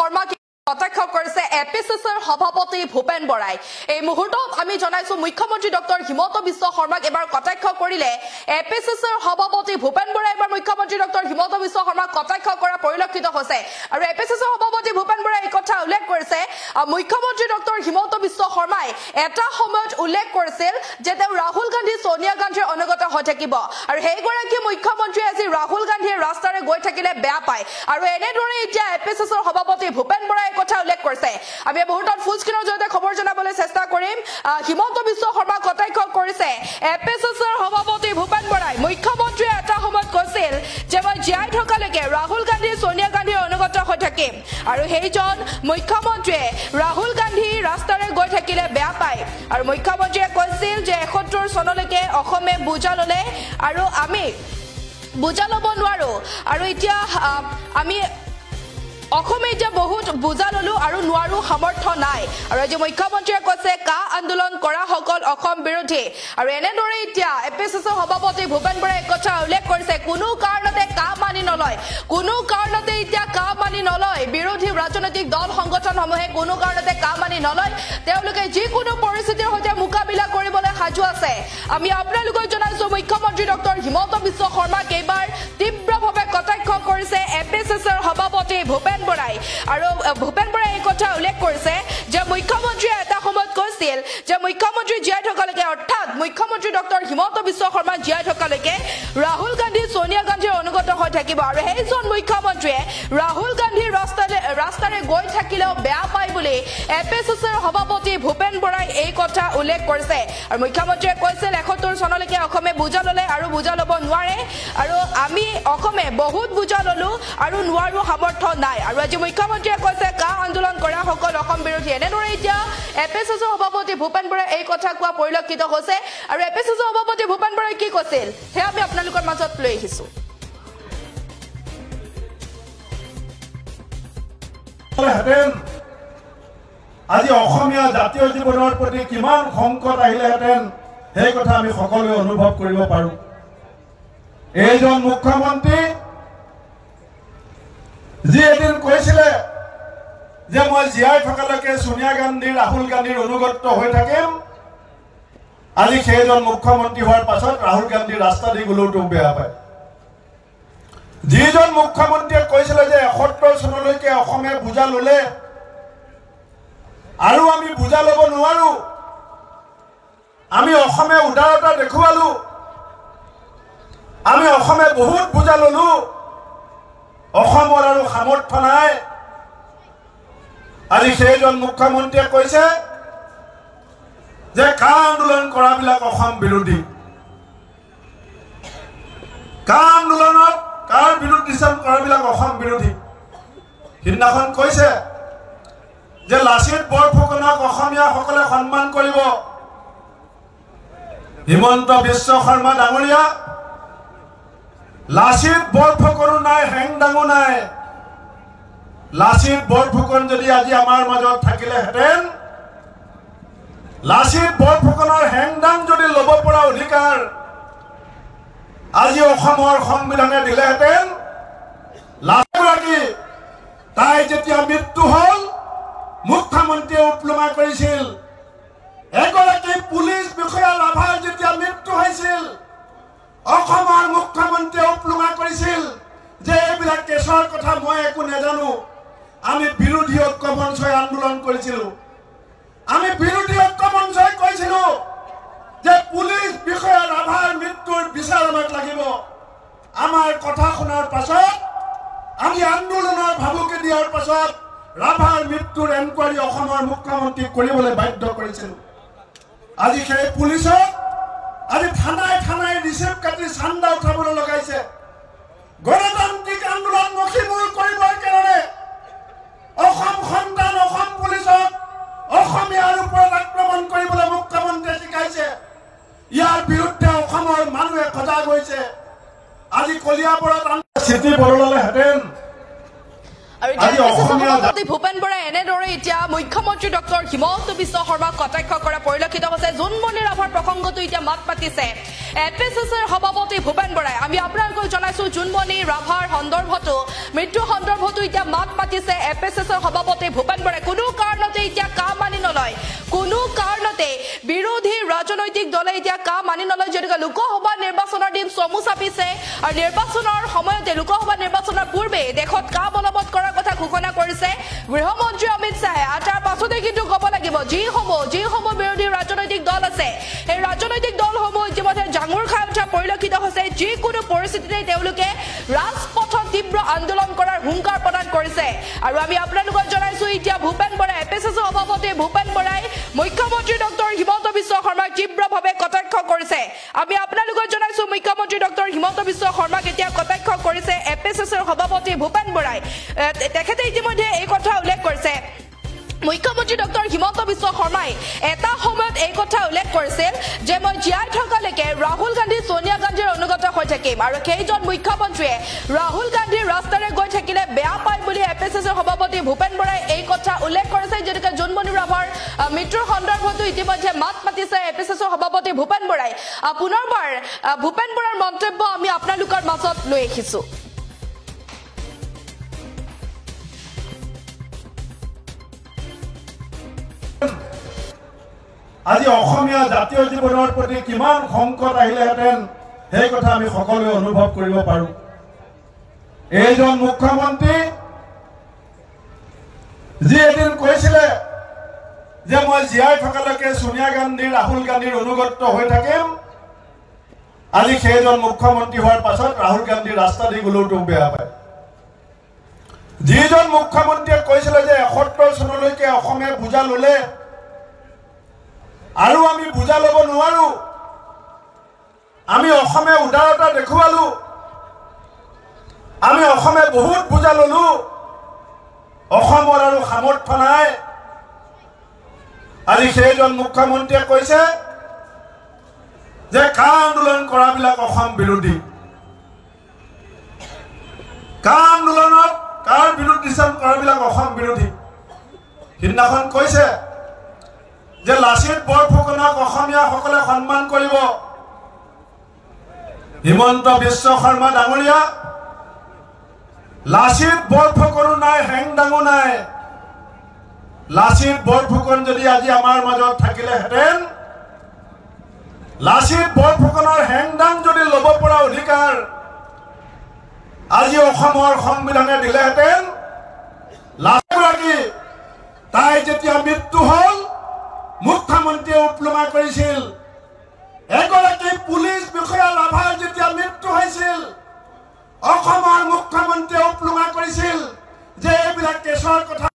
শৰ্মাক কটাক্ষ কৰিছে এপিচিচিৰ সভাপতি ভূপেন বৰাই। এই মুহূৰ্তত আমি জনাইছো মুখ্যমন্ত্ৰী ডক্টৰ হিমন্ত বিশ্ব শৰ্মাক এবাৰ কটাক্ষ কৰিলে এপিচিচিৰ সভাপতি ভূপেন বৰাই এবাৰ মুখ্যমন্ত্ৰী ডক্টৰ হিমন্ত বিশ্ব শৰ্মাক কটাক্ষ কৰা পৰিলক্ষিত হৈছে। আৰু এপিচিচিৰ সভাপতি ভূপেন বৰাই এই কথা উল্লেখ কৰিছে মুখ্যমন্ত্ৰী ডক্টৰ হিমন্ত বিশ্ব শৰ্মাই এটা সময়ত উল্লেখ কৰিছিল যে তেওঁ ৰাহুল গান্ধী সোনিয়া গান্ধীৰ অনুগত হৈ থাকিব আৰু সেইগৰাকী মুখ্যমন্ত্ৰী আজি ৰাহুল গান্ধীৰ ৰাস্তাৰে গৈ থাকিলে বেয়া পায়। আৰু এনেদৰে এতিয়া এপিচিচিৰ সভাপতি ভূপেন বৰাই কথা উল্লেখ কৰিছে। আমি মুহূৰ্তত ফুল স্ক্ৰীনৰ জৰিয়তে খবৰ জনাবলৈ চেষ্টা কৰিম। হিমন্ত বিশ্ব শৰ্মা কটাক্ষ কৰিছে এপিচিচিৰ সভাপতি ভূপেন বৰাই। মুখ্যমন্ত্ৰীয়ে এটা সময়ত কৈছিল যে মই জীয়াই থকালৈকে ৰাহুল গান্ধী সোনিয়া গান্ধীৰ অনুগত হৈ থাকিম আৰু সেইজন মুখ্যমন্ত্ৰীয়ে ৰাহুল গান্ধী ৰাস্তাৰে গৈ থাকিলে বেয়া পায়। আৰু মুখ্যমন্ত্ৰীয়ে কৈছিল যে ৭১ চনলৈকে অসমে বুজা ললে আৰু আমি বুজা ল'ব নোৱাৰো আৰু এতিয়া আমি অসমে এতিয়া বহুত বুজা ললো আৰু নোৱাৰো সামৰ্থ্য নাই। আৰু আজি মুখ্যমন্ত্ৰীয়ে কৈছে কা আন্দোলন কৰা সকল অসম বিৰোধী। আৰু এনেদৰে এতিয়া এপিচিচিৰ সভাপতি ভূপেন বৰাই কথা উল্লেখ কৰিছে কোনো কাৰণতে কা মানি নলয়, কোনো কাৰণতে এতিয়া কা মানি নলয়। বিৰোধী ৰাজনৈতিক দল সংগঠনসমূহে কোনো কাৰণতে কা মানি নলয়। তেওঁলোকে যিকোনো পৰিস্থিতিৰ সৈতে মোকাবিলা কৰিবলৈ সাজু আছে। আমি আপোনালোকক জনাইছো মুখ্যমন্ত্ৰী ডক্টৰ হিমন্ত বিশ্ব শৰ্মাক এইবাৰ তীব্ৰভাৱে কটাক্ষ কৰিছে এপিচিচিৰ সভাপতি ভূপেন বৰাই। আৰু ভূপেন বৰাই এই কথা উল্লেখ কৰিছে যে মুখ্যমন্ত্ৰীয়ে এটা সময়ত কৈছিল যে মুখ্যমন্ত্ৰী জীয়াই থকালৈকে অৰ্থাৎ মুখ্যমন্ত্ৰী ডক্টৰ হিমন্ত বিশ্ব শৰ্মা জীয়াই থকালৈকে ৰাহুল গান্ধী সোনিয়া গান্ধীৰ অনুগত হৈ থাকিব আৰু সেইজন মুখ্যমন্ত্ৰীয়ে ৰাহুল গান্ধীৰ ৰাস্তাৰে গৈ থাকিলেও বেয়া পায় বুলি এপিচিচিৰ সভাপতি ভূপেন বৰাই এই কথা উল্লেখ কৰিছে। আৰু মুখ্যমন্ত্ৰীয়ে কৈছিল ৭১ চনলৈকে অসমে বুজা ললে আৰু বুজা ল'ব নোৱাৰে আৰু আমি অসমে বহুত বুজা ললো আৰু নোৱাৰো সামৰ্থ্য নাই। আৰু আজি মুখ্যমন্ত্ৰীয়ে কৈছে কা আন্দোলন কৰা সকল অসম বিৰোধী। এনেদৰে এতিয়া এপিচিচিৰ সভাপতি ভূপেন বৰাই এই কথা কোৱা পৰিলক্ষিত হৈছে। আৰু এপিচিচিৰ সভাপতি ভূপেন বৰাই কি কৈছিল সেয়া আমি আপোনালোকৰ মাজত লৈ আহিছো। আজি অসমীয়া জাতীয় জীৱনৰ প্ৰতি কিমান সংকট আহিলেহেঁতেন সেই কথা আমি সকলোৱে অনুভৱ কৰিব পাৰো। এইজন মুখ্যমন্ত্ৰী যি এদিন কৈছিলে যে মই জীয়াই থকালৈকে সোনিয়া গান্ধী ৰাহুল গান্ধীৰ অনুগত হৈ থাকিম, আজি সেইজন মুখ্যমন্ত্ৰী হোৱাৰ পাছত ৰাহুল গান্ধী ৰাস্তা দি গ'লেও বেয়া পায়। যিজন মুখ্যমন্ত্ৰীয়ে কৈছিলে যে ৭১ চনলৈকে অসমে বুজা ললে আৰু আমি বুজা ল'ব নোৱাৰো, আমি অসমে উদাৰতা দেখুৱালো, আমি অসমে বহুত বুজা ললো, অসমৰ আৰু সামৰ্থ্য নাই। আজি সেইজন মুখ্যমন্ত্ৰীয়ে কৈছে যে কা আন্দোলন কৰাবিলাক অসম বিৰোধী। কা আন্দোলনত কাৰ বিৰোধিতা কৰাবিলাক অসম বিৰোধী। সিদিনাখন কৈছে যে লাচিত বৰফুকনক অসমীয়াসকলে সন্মান কৰিব। হিমন্ত বিশ্ব শৰ্মা ডাঙৰীয়া, লাচিত বৰফুকনো নাই, হেংদাঙো নাই। লাচিত বৰফুকন যদি আজি আমাৰ মাজত থাকিলেহেঁতেন, লাচিত বৰফুকনৰ হেংদাং যদি ল'ব পৰা অধিকাৰ আজি অসমৰ সংবিধানে দিলেহেঁতেন, লাচিতগৰাকী তাই যেতিয়া মৃত্যু হ'ল মুখ্যমন্ত্ৰীয়ে উপলুঙা কৰিছিল। এগৰাকী পুলিচ বিষয়া ৰাভাৰ যেতিয়া মৃত্যু হৈছিল অসমৰ মুখ্যমন্ত্ৰীয়ে উপলুঙা কৰিছিল যে এইবিলাক কেছৰ কথা মই একো নাজানো। আমি বিৰোধী ঐক্য মঞ্চই আন্দোলন কৰিছিলো। আমি বিৰোধী ঐক্য মঞ্চই কৈছিলো যে পুলিচ বিষয়া ৰাভাৰ মৃত্যুৰ বিচাৰ আমাক লাগিব। আমাৰ কথা শুনাৰ পাছত, আমি আন্দোলনৰ ভাবুকি দিয়াৰ পাছত ৰাভাৰ মৃত্যুৰ এনকুৱাৰী অসমৰ মুখ্যমন্ত্ৰীক কৰিবলৈ বাধ্য কৰিছিল। আজি সেই পুলিচক আজি থানায় থানায় ৰিচিভ কাটি চান্দা উঠাবলৈ লগাইছে। গণতান্ত্ৰিক আন্দোলন মষিমূৰ কৰিবৰ কাৰণে অসম সন্তান, অসম পুলিচক অসমীয়াৰ ওপৰত আক্ৰমণ কৰিবলৈ মুখ্যমন্ত্ৰীয়ে শিকাইছে। ইয়াৰ বিৰুদ্ধে অসমৰ মানুহে সজাগ হৈছে। আজি কলিয়াবৰত চিঠি বদলালেহেঁতেন। আৰু সভাপতি ভূপেন বৰাই এনেদৰে এতিয়া মুখ্যমন্ত্ৰী ডক্টৰ হিমন্ত বিশ্ব শৰ্মাক কটাক্ষ কৰা পৰিলক্ষিত হৈছে। জোনমণি ৰাভাৰ প্ৰসংগটো এতিয়া মাত পাতিছে এপিচিচিৰ সভাপতি ভূপেন বৰাই। আমি আপোনালোকক জনাইছো জোনমণি ৰাভাৰ সন্দৰ্ভতো মৃত্যু সন্দৰ্ভতো এতিয়া মাত পাতিছে এপিচিচিৰ সভাপতি ভূপেন বৰাই। কোনো কাৰণতে এতিয়া কাম মানি নলয়, কোনো কাৰণতে বিৰোধী ৰাজনৈতিক দলে এতিয়া কাম মানি নলয়। যদিও লোকসভা নিৰ্বাচনৰ দিন চমু চাপিছে আৰু নিৰ্বাচনৰ সময়তে লোকসভা নিৰ্বাচনৰ পূৰ্বে দেশত কাম বলবৎ কৰাৰ কথা ঘোষণা কৰিছে গৃহমন্ত্ৰী অমিত শ্বাহে। আৰু তাৰ পাছতে কিন্তু ক'ব লাগিব যিসমূহ বিৰোধী ৰাজনৈতিক দল আছে এই ৰাজনৈতিক দলসমূহ ইতিমধ্যে জাঙুৰ খাই উঠা পৰিলক্ষিত হৈছে। যিকোনো পৰিস্থিতিতে তেওঁলোকে ৰাজপথত তীব্ৰ আন্দোলন কৰাৰ হুংকাৰ প্ৰদান কৰিছে। আৰু আমি আপোনালোকক জনাইছো এতিয়া ভূপেন বৰাই এপিচিচি সভাপতি ভূপেন বৰাই মুখ্যমন্ত্ৰী ডক্টৰ হিমন্ত বিশ্ব শৰ্মাক তীব্ৰভাৱে কটাক্ষ কৰিছে। আমি আপোনালোকক জনাইছো মুখ্যমন্ত্ৰী ডক্টৰ হিমন্ত বিশ্ব শৰ্মাক এতিয়া কটাক্ষ কৰিছে এপিচিচিৰ সভাপতি ভূপেন বৰাই। তেখেতে ইতিমধ্যে এই কথা উল্লেখ কৰিছে। মুখ্যমন্ত্ৰী ডক্টৰ হিমন্ত বিশ্ব শৰ্মাই এটা সময়ত এই কথা উল্লেখ কৰিছিল যে মই জীয়াই থকালৈকে ৰাহুল গান্ধী সোনিয়া গান্ধীৰ অনুগত হৈ থাকিম আৰু সেইজন মুখ্যমন্ত্ৰীয়ে ৰাহুল গান্ধীৰ ৰাস্তাৰে গৈ থাকিলে বেয়া পায় বুলি এপিচিচিৰ সভাপতি ভূপেন বৰাই এই কথা উল্লেখ কৰিছে। যদিও জোনমণি ৰাভাৰ মৃত্যুৰ সন্দৰ্ভতো ইতিমধ্যে মাত পাতিছে এপিচিচিৰ সভাপতি ভূপেন বৰাই। পুনৰবাৰ ভূপেন বৰাৰ মন্তব্য আমি আপোনালোকৰ মাজত লৈ আহিছো। আজি অসমীয়া জাতীয় জীৱনৰ প্ৰতি কিমান সংকট আহিলেহেঁতেন সেই কথা আমি সকলোৱে অনুভৱ কৰিব পাৰো। এইজন মুখ্যমন্ত্ৰী যি এদিন কৈছিলে যে মই জীয়াই থকালৈকে সোনিয়া গান্ধী ৰাহুল গান্ধীৰ অনুগত হৈ থাকিম, আজি সেইজন মুখ্যমন্ত্ৰী হোৱাৰ পাছত ৰাহুল গান্ধী ৰাস্তা দি গ'লেও বেয়া পায়। যিজন মুখ্যমন্ত্ৰীয়ে কৈছিলে যে ৭১ চনলৈকে অসমে বুজা ল'লে আৰু আমি বুজা ল'ব নোৱাৰো, আমি অসমে উদাৰতা দেখুৱালো, আমি অসমে বহুত বুজা ল'লো, অসমৰ আৰু সামৰ্থ্য নাই। আজি সেইজন মুখ্যমন্ত্ৰীয়ে কৈছে যে কা আন্দোলন কৰাবিলাক অসম বিৰোধী। কা আন্দোলনত কাৰ বিৰোধিতা কৰাবিলাক অসম বিৰোধী। সিদিনাখন কৈছে যে লাচিত বৰফুকনক অসমীয়াসকলে সন্মান কৰিব। হিমন্ত বিশ্ব শৰ্মা ডাঙৰীয়া, লাচিত বৰফুকনো নাই, হেংদাঙো নাই। লাচিত বৰফুকন যদি আজি আমাৰ মাজত থাকিলেহেঁতেন, লাচিত বৰফুকনৰ হেংদাং যদি ল'ব পৰা অধিকাৰ আজি অসমৰ সংবিধানে দিলেহেঁতেন, লাচিতগৰাকী তাই যেতিয়া মৃত্যু হ'ল মুখ্যমন্ত্ৰীয়ে উপলুঙা কৰিছিল। এগৰাকী পুলিচ বিষয়া ৰাভাৰ যেতিয়া মৃত্যু হৈছিল অসমৰ মুখ্যমন্ত্ৰীয়ে উপলুঙা কৰিছিল যে এইবিলাক কেছৰ কথা